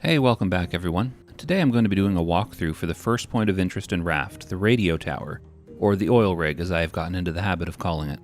Hey, welcome back everyone. Today I'm going to be doing a walkthrough for the first point of interest in Raft, the radio tower, or the oil rig as I have gotten into the habit of calling it.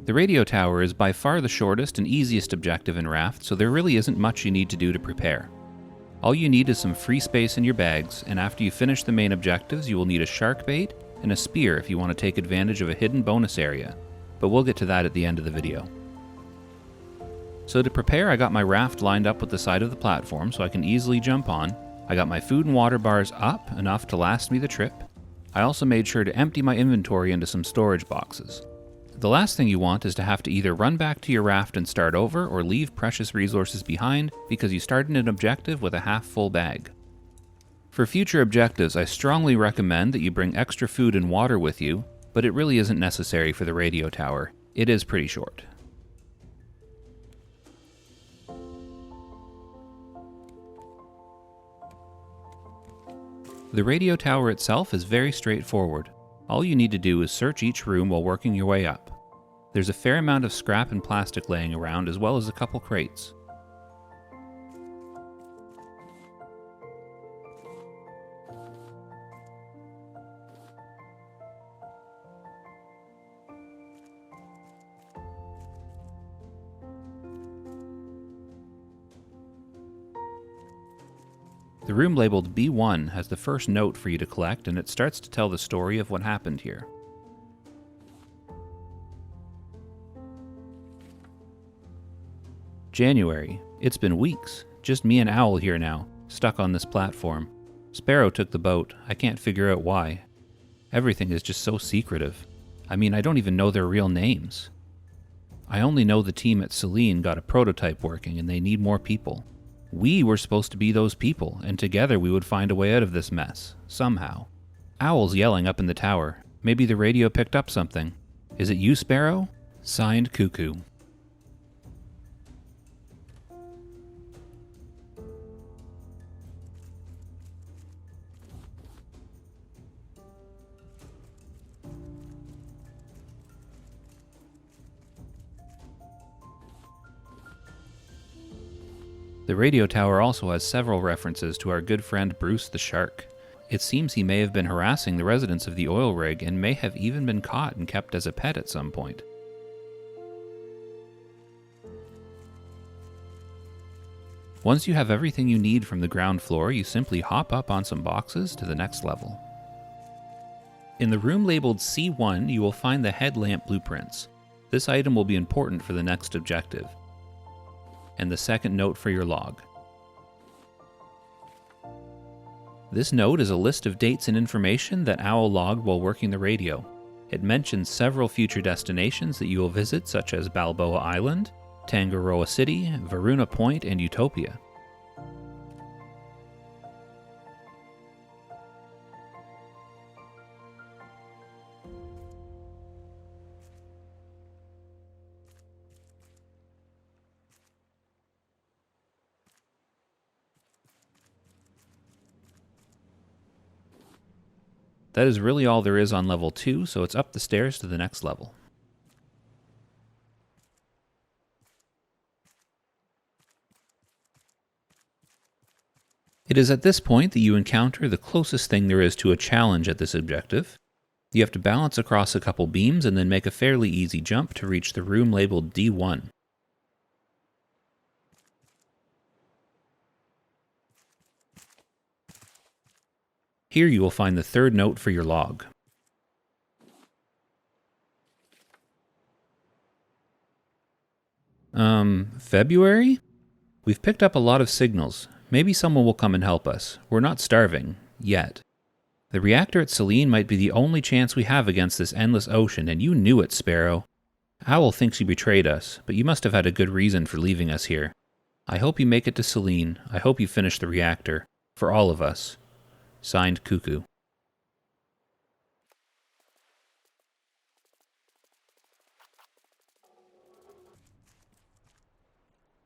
The radio tower is by far the shortest and easiest objective in Raft, so there really isn't much you need to do to prepare. All you need is some free space in your bags, and after you finish the main objectives you will need a shark bait and a spear if you want to take advantage of a hidden bonus area, but we'll get to that at the end of the video. So to prepare, I got my raft lined up with the side of the platform so I can easily jump on. I got my food and water bars up, enough to last me the trip. I also made sure to empty my inventory into some storage boxes. The last thing you want is to have to either run back to your raft and start over or leave precious resources behind because you started an objective with a half-full bag. For future objectives, I strongly recommend that you bring extra food and water with you, but it really isn't necessary for the radio tower. It is pretty short. The radio tower itself is very straightforward. All you need to do is search each room while working your way up. There's a fair amount of scrap and plastic laying around, as well as a couple crates. The room labeled B1 has the first note for you to collect, and it starts to tell the story of what happened here. January. It's been weeks. Just me and Owl here now, stuck on this platform. Sparrow took the boat. I can't figure out why. Everything is just so secretive. I mean, I don't even know their real names. I only know the team at Selene got a prototype working and they need more people. We were supposed to be those people, and together we would find a way out of this mess, somehow. Owl's yelling up in the tower. Maybe the radio picked up something. Is it you, Sparrow? Signed, Cuckoo. The radio tower also has several references to our good friend Bruce the Shark. It seems he may have been harassing the residents of the oil rig and may have even been caught and kept as a pet at some point. Once you have everything you need from the ground floor, you simply hop up on some boxes to the next level. In the room labeled C1, you will find the headlamp blueprints. This item will be important for the next objective. And the second note for your log. This note is a list of dates and information that Owl logged while working the radio. It mentions several future destinations that you will visit, such as Balboa Island, Tangaroa City, Varuna Point, and Utopia. That is really all there is on level 2, so it's up the stairs to the next level. It is at this point that you encounter the closest thing there is to a challenge at this objective. You have to balance across a couple beams and then make a fairly easy jump to reach the room labeled D1. Here you will find the third note for your log. February? We've picked up a lot of signals. Maybe someone will come and help us. We're not starving. Yet. The reactor at Selene might be the only chance we have against this endless ocean, and you knew it, Sparrow. Owl thinks you betrayed us, but you must have had a good reason for leaving us here. I hope you make it to Selene. I hope you finish the reactor. For all of us. Signed, Cuckoo.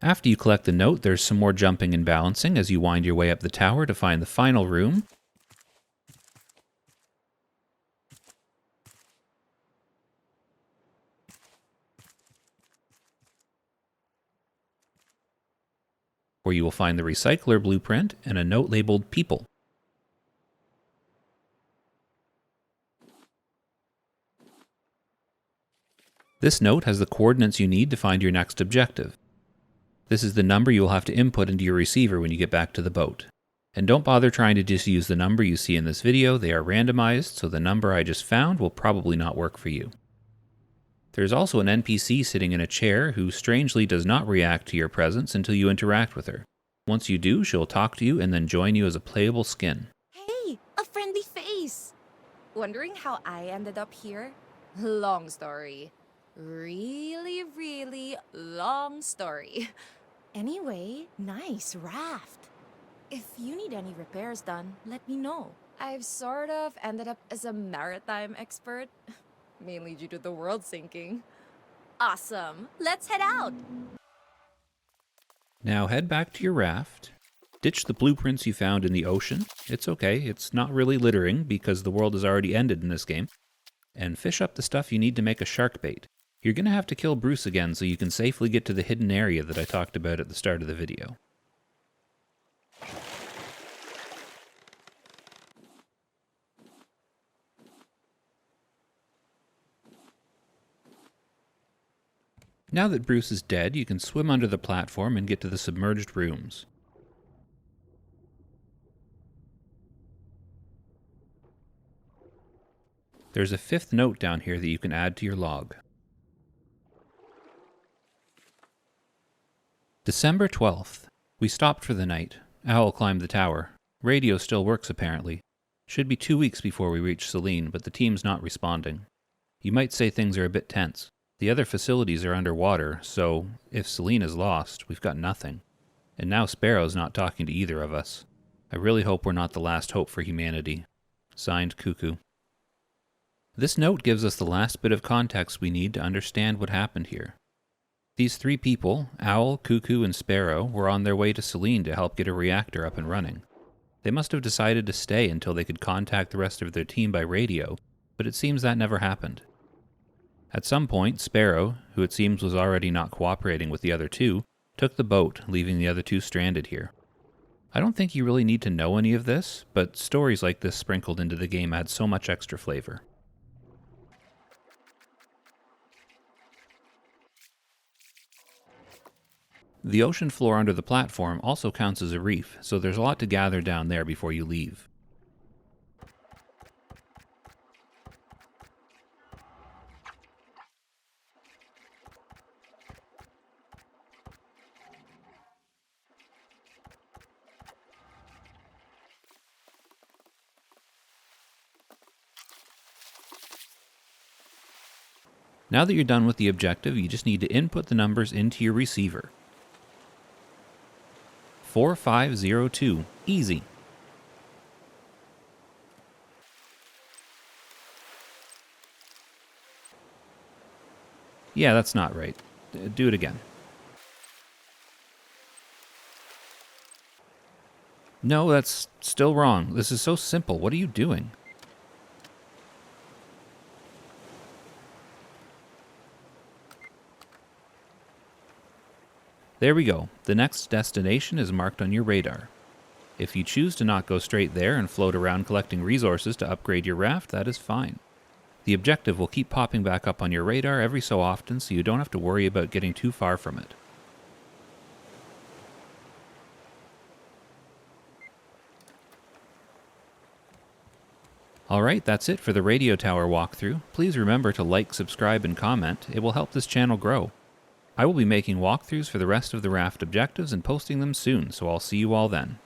After you collect the note, there's some more jumping and balancing as you wind your way up the tower to find the final room. where you will find the recycler blueprint and a note labeled People. This note has the coordinates you need to find your next objective. This is the number you will have to input into your receiver when you get back to the boat. And don't bother trying to just use the number you see in this video, they are randomized, so the number I just found will probably not work for you. There's also an NPC sitting in a chair who strangely does not react to your presence until you interact with her. Once you do, she'll talk to you and then join you as a playable skin. Hey, a friendly face! Wondering how I ended up here? Long story. Really long story. Anyway, nice raft. If you need any repairs done, let me know. I've sort of ended up as a maritime expert, mainly due to the world sinking. Awesome, let's head out! Now head back to your raft, ditch the blueprints you found in the ocean. It's okay, it's not really littering because the world has already ended in this game. And fish up the stuff you need to make a shark bait. You're going to have to kill Bruce again so you can safely get to the hidden area that I talked about at the start of the video. Now that Bruce is dead, you can swim under the platform and get to the submerged rooms. There's a 5th note down here that you can add to your log. December 12th. We stopped for the night. Owl climbed the tower. Radio still works apparently. Should be 2 weeks before we reach Celine, but the team's not responding. You might say things are a bit tense. The other facilities are underwater, so if Celine is lost, we've got nothing. And now Sparrow's not talking to either of us. I really hope we're not the last hope for humanity. Signed, Cuckoo. This note gives us the last bit of context we need to understand what happened here. These 3 people, Owl, Cuckoo, and Sparrow, were on their way to Celine to help get a reactor up and running. They must have decided to stay until they could contact the rest of their team by radio, but it seems that never happened. At some point, Sparrow, who it seems was already not cooperating with the other 2, took the boat, leaving the other 2 stranded here. I don't think you really need to know any of this, but stories like this sprinkled into the game add so much extra flavor. The ocean floor under the platform also counts as a reef, so there's a lot to gather down there before you leave. Now that you're done with the objective, you just need to input the numbers into your receiver. 4502. Easy. Yeah, that's not right. Do it again. No, that's still wrong. This is so simple. What are you doing? There we go. The next destination is marked on your radar. If you choose to not go straight there and float around collecting resources to upgrade your raft, that is fine. The objective will keep popping back up on your radar every so often, so you don't have to worry about getting too far from it. Alright, that's it for the radio tower walkthrough. Please remember to like, subscribe, and comment. It will help this channel grow. I will be making walkthroughs for the rest of the raft objectives and posting them soon, so I'll see you all then.